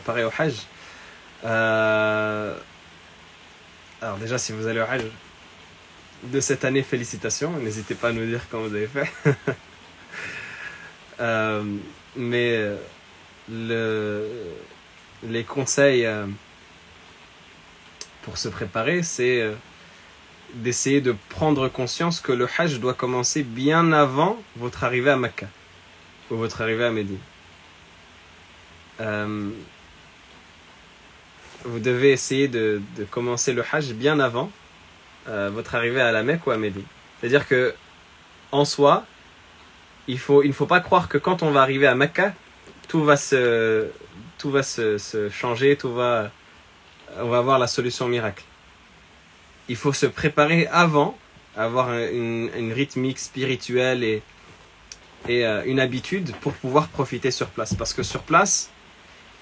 préparer au Hajj. Alors déjà, si vous allez au Hajj de cette année, félicitations. N'hésitez pas à nous dire quand vous avez fait. Mais les conseils pour se préparer, c'est d'essayer de prendre conscience que le Hajj doit commencer bien avant votre arrivée à Mecca ou votre arrivée à Médine. Vous devez essayer de commencer le Hajj bien avant votre arrivée à la Mecque ou à Médine. C'est-à-dire que en soi, il ne faut pas croire que quand on va arriver à Mecca, tout va se changer, on va avoir la solution miracle. Il faut se préparer avant, avoir une rythmique spirituelle et une habitude pour pouvoir profiter sur place. Parce que sur place,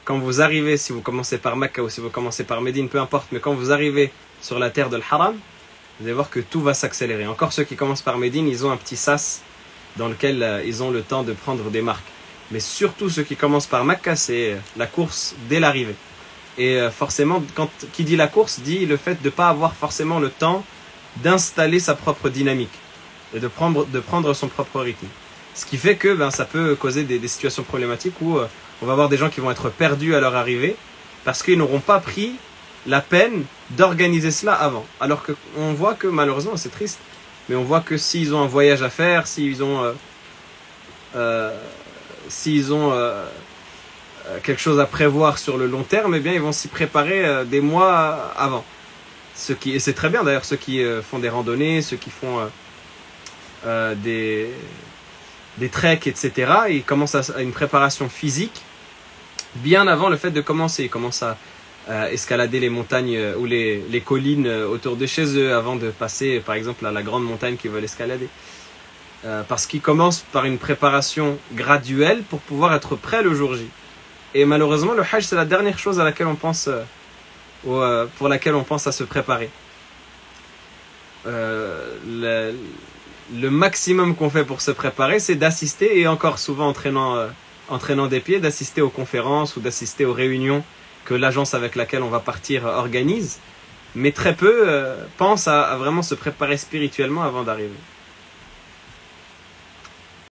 quand vous arrivez, si vous commencez par Mecca ou si vous commencez par Médine, peu importe, mais quand vous arrivez sur la terre de l'Haram, vous allez voir que tout va s'accélérer. Encore ceux qui commencent par Médine, ils ont un petit sas dans lequel ils ont le temps de prendre des marques. Mais surtout ceux qui commencent par Mecca, c'est la course dès l'arrivée. Et forcément, qui dit la course, dit le fait de ne pas avoir forcément le temps d'installer sa propre dynamique et de prendre son propre rythme. Ce qui fait que ça peut causer des situations problématiques où on va avoir des gens qui vont être perdus à leur arrivée parce qu'ils n'auront pas pris la peine d'organiser cela avant. Alors qu'on voit que malheureusement, c'est triste, mais on voit que s'ils ont un voyage à faire, s'ils ont quelque chose à prévoir sur le long terme, eh bien ils vont s'y préparer des mois avant. Et c'est très bien d'ailleurs, ceux qui font des randonnées, ceux qui font des treks, etc. Ils commencent à une préparation physique bien avant le fait de commencer. Ils commencent à escalader les montagnes ou les collines autour de chez eux avant de passer par exemple à la grande montagne qu'ils veulent escalader. Parce qu'ils commencent par une préparation graduelle pour pouvoir être prêts le jour J. Et malheureusement, le Hajj, c'est la dernière chose à laquelle on pense, pour laquelle on pense à se préparer. Le maximum qu'on fait pour se préparer, c'est d'assister, et encore souvent entraînant des pieds, d'assister aux conférences ou d'assister aux réunions que l'agence avec laquelle on va partir organise. Mais très peu pensent à vraiment se préparer spirituellement avant d'arriver.